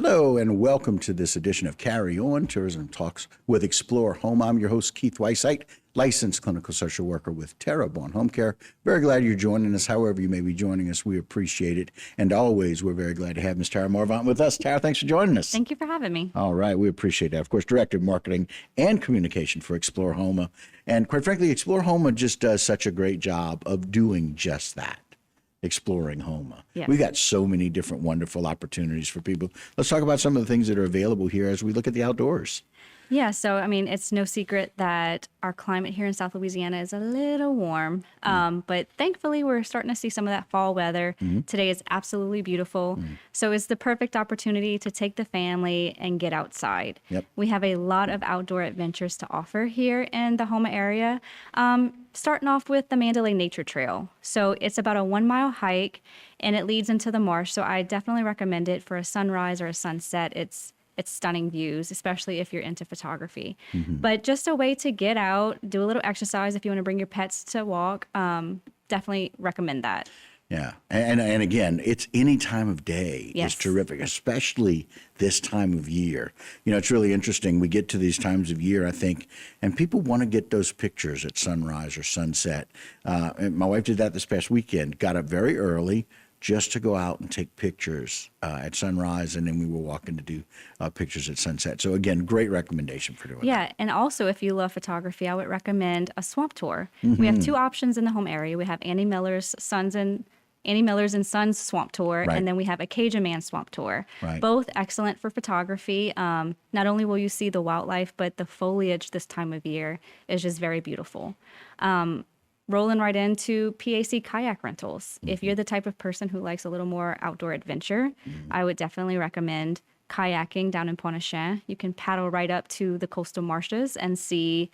Hello and welcome to this edition of Carry On Tourism Talks with Explore Home. I'm your host, Keith Weissite, licensed clinical social worker with Terrebonne Home Care. Very glad you're joining us. However you may be joining us, we appreciate it. And always, we're very glad to have Ms. Tara Morvant with us. Tara, thanks for joining us. Thank you for having me. All right, we appreciate that. Of course, Director of Marketing and Communication for Explore Houma. And quite frankly, Explore Houma just does such a great job of doing just that. Exploring Houma. Yes. We've got so many different wonderful opportunities for people. Let's talk about some of the things that are available here as we look at the outdoors. Yeah, so I mean, it's no secret that our climate here in South Louisiana is a little warm, but thankfully we're starting to see some of that fall weather. Today is absolutely beautiful. So it's the perfect opportunity to take the family and get outside. Yep. We have a lot of outdoor adventures to offer here in the Houma area. Starting off with the Mandalay Nature Trail. So it's about a 1 mile hike and it leads into the marsh. So I definitely recommend it for a sunrise or a sunset. It's stunning views, especially if you're into photography. But just a way to get out, do a little exercise if you want to bring your pets to walk. Definitely recommend that. Yeah. And again, it's any time of day. Yes. It's terrific, especially this time of year. You know, it's really interesting. We get to these times of year, I think, and people want to get those pictures at sunrise or sunset. And my wife did that this past weekend, got up very early just to go out and take pictures at sunrise, and then we were walking to do pictures at sunset. So again, great recommendation for doing that. Yeah, and also if you love photography, I would recommend a swamp tour. We have two options in the home area. We have Annie Miller's and Sons Swamp Tour, Right. and then we have a Cajun Man Swamp Tour. Right. Both excellent for photography. Not only will you see the wildlife, but the foliage this time of year is just very beautiful. Rolling right into PAC kayak rentals. If you're the type of person who likes a little more outdoor adventure, I would definitely recommend kayaking down in Pointe-aux-Chenes. You can paddle right up to the coastal marshes and see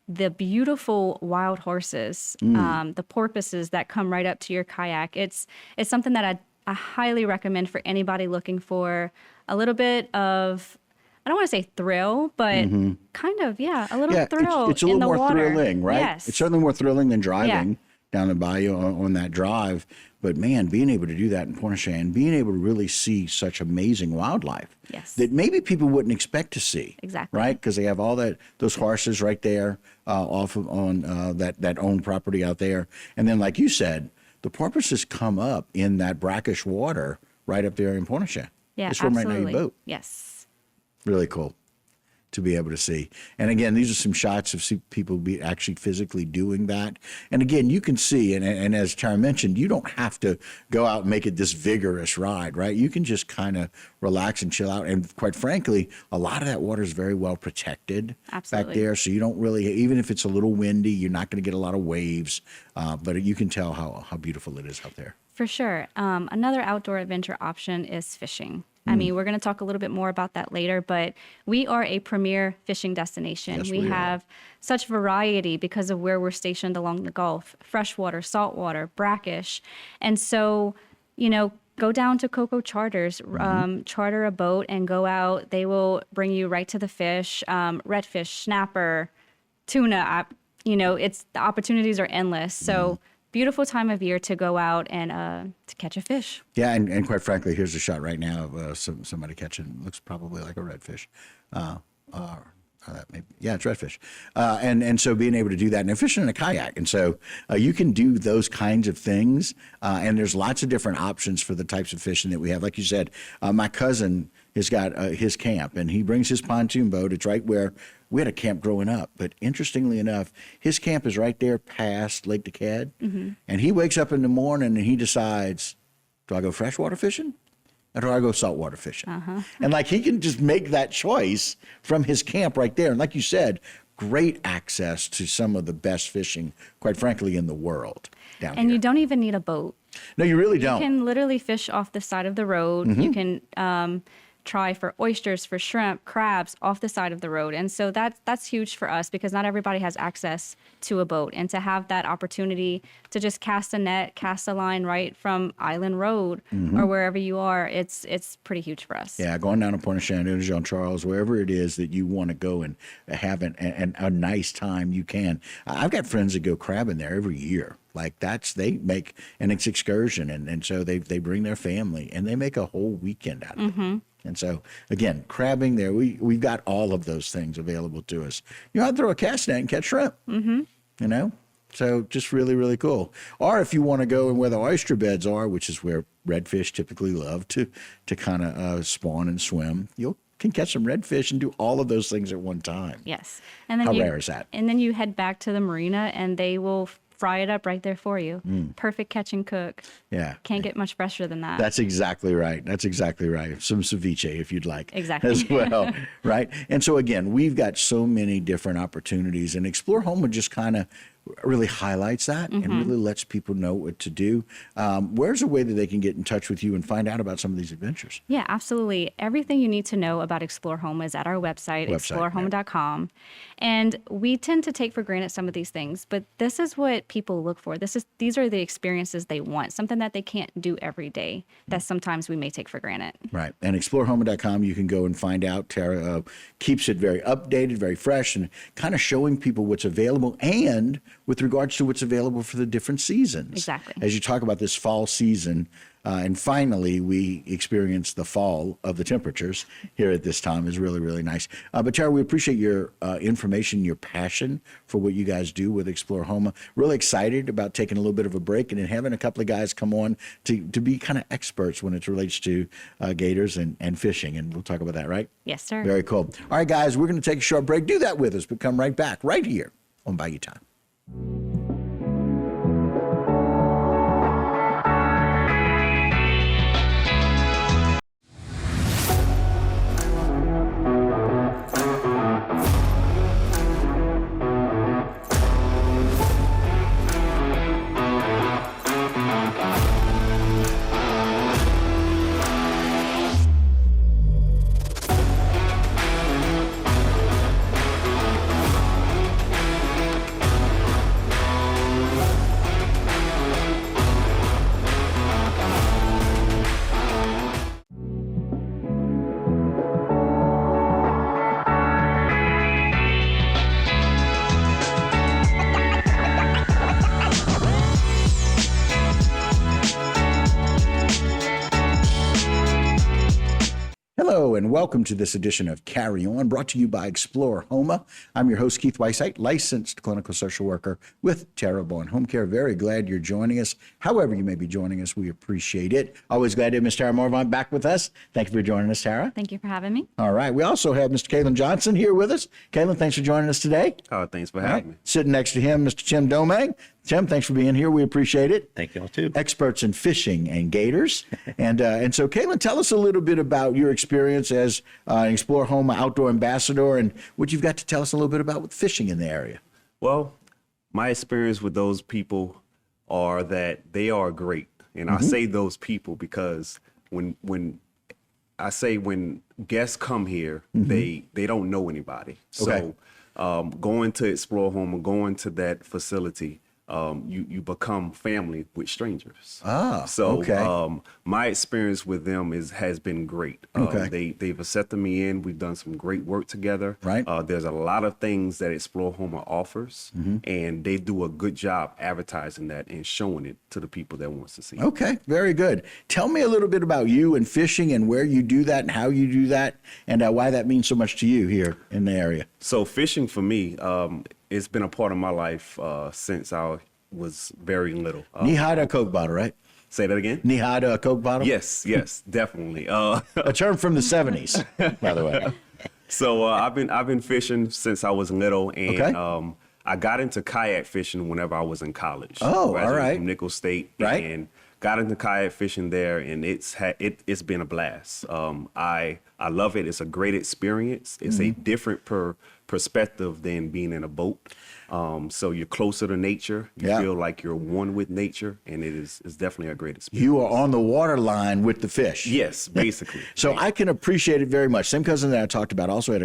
the beautiful wild horses, the porpoises that come right up to your kayak. It's something that I highly recommend for anybody looking for a little bit of, I don't want to say thrill, but kind of, a little thrill it's a in little the more water. thrilling, right? Yes. It's certainly more thrilling than driving down the Bayou on that drive. But man, being able to do that in Pointe-aux-Chenes, being able to really see such amazing wildlife Yes. that maybe people wouldn't expect to see. Exactly. Right? Because they have all those horses right there off of on that owned property out there. And then, like you said, the porpoises come up in that brackish water right up there in Pointe-aux-Chenes. Yeah, They swim right near absolutely. your boat. Yes. Really cool to be able to see. And again, these are some shots of people actually physically doing that. And again, you can see, and as Tara mentioned, you don't have to go out and make it this vigorous ride, right? You can just kind of relax and chill out. And quite frankly, a lot of that water is very well protected Absolutely. back there. So you don't really, even if it's a little windy, you're not going to get a lot of waves, but you can tell how beautiful it is out there. For sure. Another outdoor adventure option is fishing. I mean, we're going to talk a little bit more about that later, but we are a premier fishing destination. Yes, we we are. have such variety because of where we're stationed along the Gulf, freshwater, saltwater, brackish. And so, go down to Coco Charters, charter a boat and go out. They will bring you right to the fish, redfish, snapper, tuna. The opportunities are endless. So beautiful time of year to go out and to catch a fish. Yeah, and quite frankly, here's a shot right now of somebody catching, looks probably like a redfish. It's redfish. And so being able to do that, and they're fishing in a kayak. And so you can do those kinds of things. And there's lots of different options for the types of fishing that we have. Like you said, my cousin has got his camp, and he brings his pontoon boat. It's right where we had a camp growing up. But interestingly enough, his camp is right there past Lake Decad. And he wakes up in the morning and he decides, do I go freshwater fishing? Or do I go saltwater fishing? And he can just make that choice from his camp right there. And like you said, great access to some of the best fishing, quite frankly, in the world down here. And you don't even need a boat. No, you really don't. You can literally fish off the side of the road. You can try for oysters, for shrimp, crabs off the side of the road. And so that's huge for us because not everybody has access to a boat. And to have that opportunity to just cast a net, cast a line right from Island Road or wherever you are, it's pretty huge for us. Yeah, going down to Pointe-aux-Chenes, Jean Charles, wherever it is that you want to go and have a nice time, you can. I've got friends that go crabbing there every year. They make an excursion, and so they bring their family, and they make a whole weekend out of it. And so, again, crabbing there, we've got all of those things available to us. You know, I'd throw a cast net and catch shrimp, you know? So just really, really cool. Or if you want to go and where the oyster beds are, which is where redfish typically love to kind of spawn and swim, you can catch some redfish and do all of those things at one time. Yes. And then How rare is that? And then you head back to the marina and they will fry it up right there for you. Perfect catch and cook. Yeah. Can't get much fresher than that. That's exactly right. That's exactly right. Some ceviche, if you'd like. Exactly. As well, right? And so, again, we've got so many different opportunities, and Explore Houma just kind of really highlights that and really lets people know what to do. Where's a way that they can get in touch with you and find out about some of these adventures? Yeah, absolutely. Everything you need to know about Explore Houma is at our website, explorehouma.com. And we tend to take for granted some of these things, but this is what people look for. These are the experiences they want, something that they can't do every day that sometimes we may take for granted. Right. And explorehouma.com, you can go and find out. Tara keeps it very updated, very fresh, and kind of showing people what's available and with regards to what's available for the different seasons. Exactly. As you talk about this fall season, and finally we experience the fall of the temperatures here at this time is really, really nice. But Tara, we appreciate your information, your passion for what you guys do with Explore Houma. Really excited about taking a little bit of a break and then having a couple of guys come on to be kind of experts when it relates to gators and fishing. And we'll talk about that, right? Yes, sir. Very cool. All right, guys, we're going to take a short break. Do that with us, but come right back right here on Bayou Time. Hello and welcome to this edition of Carry On, brought to you by Explore Houma. I'm your host, Keith Weisheit, licensed clinical social worker with Tara Bowen Home Care. Very glad you're joining us. However you may be joining us, we appreciate it. Always glad to have Ms. Tara Morvant back with us. Thank you for joining us, Tara. Thank you for having me. All right. We also have Mr. Kalen Johnson here with us. Kalen, thanks for joining us today. Oh, thanks for having me. Sitting next to him, Mr. Tim Domang. Tim, thanks for being here. We appreciate it. Thank y'all too. Experts in fishing and gators. And so, Caitlin, tell us a little bit about your experience as an Explore Houma outdoor ambassador and what you've got to tell us a little bit about with fishing in the area. Well, my experience with those people are that they are great. And I say those people because when guests come here, they don't know anybody. Okay. So going to Explore Houma, going to that facility, you become family with strangers. So my experience with them has been great. They've accepted me in. We've done some great work together. Right. There's a lot of things that Explore Houma offers, and they do a good job advertising that and showing it to the people that wants to see it. Okay, very good. Tell me a little bit about you and fishing and where you do that and how you do that and why that means so much to you here in the area. So fishing for me, it's been a part of my life since I was very little. Knee high to a Coke bottle, right? Say that again? Knee high to a Coke bottle? Yes, definitely. A term from the 70s, by the way. So I've been fishing since I was little, and I got into kayak fishing whenever I was in college. Oh, all right. From Nichols State, right? And got into kayak fishing there, and it's been a blast. I love it. It's a great experience. It's a different perspective than being in a boat. So you're closer to nature. You feel like you're one with nature, and it's definitely a great experience. You are on the water line with the fish. Yes, basically. So I can appreciate it very much. Same cousin that I talked about also had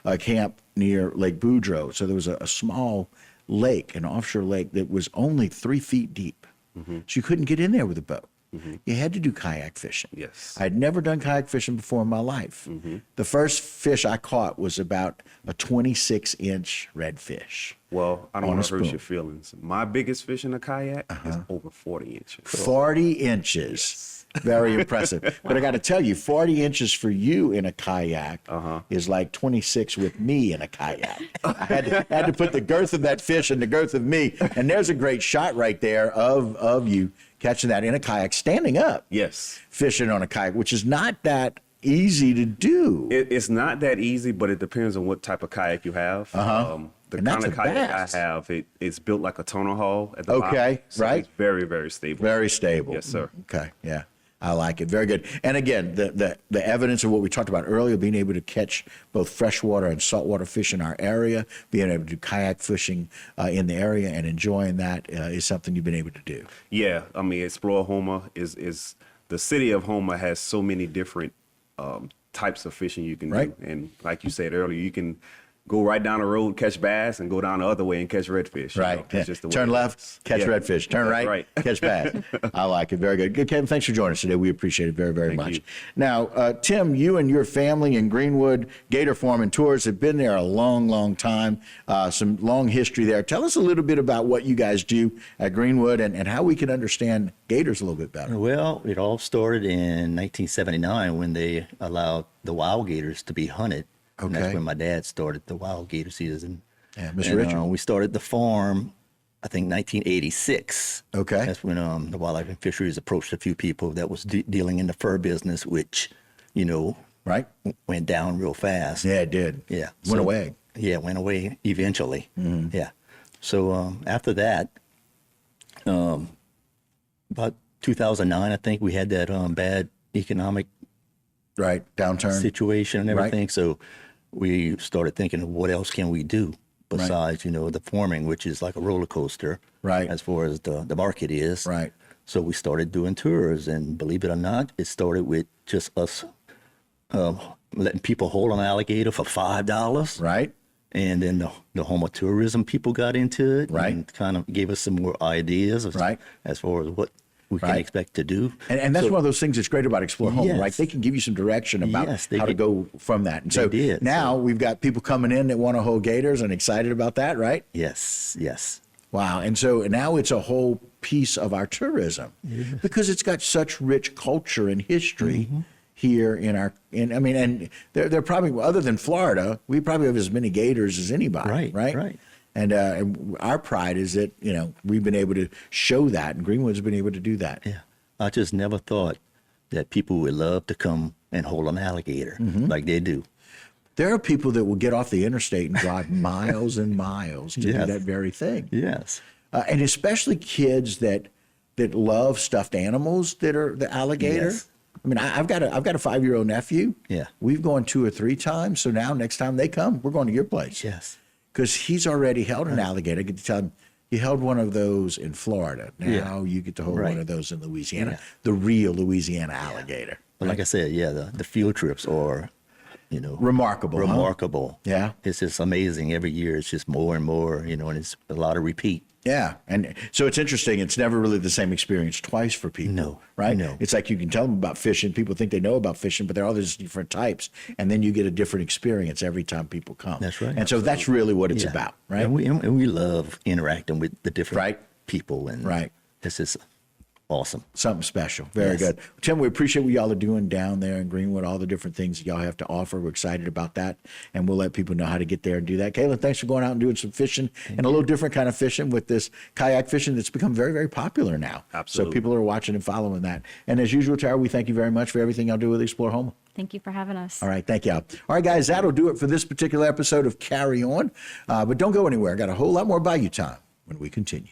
a camp near Lake Boudreaux. So there was a small lake, an offshore lake that was only 3 feet deep. So you couldn't get in there with a boat. You had to do kayak fishing. Yes. I'd never done kayak fishing before in my life. The first fish I caught was about a 26-inch redfish. Well, I don't On want a to hurt spoon. your feelings. My biggest fish in a kayak is over 40 inches. 40 inches. Yes. Very impressive. But I got to tell you, 40 inches for you in a kayak is like 26 with me in a kayak. I had to put the girth of that fish and the girth of me. And there's a great shot right there of you catching that in a kayak, standing up. Yes. Fishing on a kayak, which is not that easy to do. It's not that easy, but it depends on what type of kayak you have. The And that's kind of a kayak bass. I have, it's built like a tunnel hull at the bottom. Okay, So right. It's very, very stable. Very stable. Yes, sir. Okay, yeah. I like it. Very good. And again, the evidence of what we talked about earlier, being able to catch both freshwater and saltwater fish in our area, being able to do kayak fishing in the area and enjoying that is something you've been able to do. Yeah, I mean, Explore Houma is the city of Houma has so many different types of fishing you can Right. do. And like you said earlier, you can go right down the road, catch bass, and go down the other way and catch redfish. you know. Right. It's just the way Turn it left, is. catch Yeah. redfish. Turn That's right, catch bass. I like it. Very good. Good, Kevin. Thanks for joining us today. We appreciate it very, very Thank much. you. Now, Tim, you and your family in Greenwood Gator Farm and Tours have been there a long, long time. Some long history there. Tell us a little bit about what you guys do at Greenwood and how we can understand gators a little bit better. Well, it all started in 1979 when they allowed the wild gators to be hunted. And Okay. that's when my dad started the wild gator season. Yeah, Mr. And, Richard. we started the farm, I think, 1986. Okay. That's when the Wildlife and Fisheries approached a few people that was dealing in the fur business, which, Right? went down real fast. Yeah, it did. Yeah. Went away. Yeah, it went away eventually. Mm-hmm. Yeah. So after that, about 2009, I think we had that bad economic Right. Downturn. situation and Right. everything. So we started thinking, what else can we do besides, the farming, which is like a roller coaster, Right. as far as the market is. Right. So we started doing tours, and believe it or not, it started with just us letting people hold an alligator for $5. Right. And then the Houma tourism people got into it, Right. and kind of gave us some more ideas Right. as far as what we can Right. expect to do. And that's So- one of those things that's great about Explore Home, Yes. right? They can give you some direction about Yes, they how to did. go from that. And so did, now we've got people coming in that want to hold gators and excited about that, right? Yes, yes. Wow. And so now it's a whole piece of our tourism because it's got such rich culture and history Mm-hmm. here and they're probably, other than Florida, we probably have as many gators as anybody, Right, right? right. And our pride is that, we've been able to show that, and Greenwood's been able to do that. Yeah. I just never thought that people would love to come and hold an alligator Mm-hmm. like they do. There are people that will get off the interstate and drive miles and miles to do Yes. that very thing. Yes. And especially kids that love stuffed animals that are the alligator. Yes. I mean, I've got a 5-year-old nephew. Yeah. We've gone 2 or 3 times. So now next time they come, we're going to your place. Yes. Because he's already held an alligator. I get to tell him, you held one of those in Florida. Now Yeah. you get to hold Right. one of those in Louisiana, Yeah. the real Louisiana alligator. But like I said, yeah, the field trips are, Remarkable. huh? remarkable. Yeah. It's just amazing. Every year it's just more and more, and it's a lot of repeat. Yeah. And so it's interesting. It's never really the same experience twice for people. No, Right? no. It's like you can tell them about fishing. People think they know about fishing, but there are all these different types. And then you get a different experience every time people come. That's right. And so that's really what it's Yeah. about, right? And we love interacting with the different Right. people. And Right. this is awesome. Something special. Very Yes. good. Tim, we appreciate what y'all are doing down there in Greenwood, all the different things that y'all have to offer. We're excited about that. And we'll let people know how to get there and do that. Kayla, thanks for going out and doing some fishing and a little different kind of fishing with this kayak fishing that's become very, very popular now. Absolutely. So people are watching and following that. And as usual, Tara, we thank you very much for everything y'all do with Explore Home. Thank you for having us. All right, thank you. All right, guys, that'll do it for this particular episode of Carry On. But don't go anywhere. I got a whole lot more Bayou time when we continue.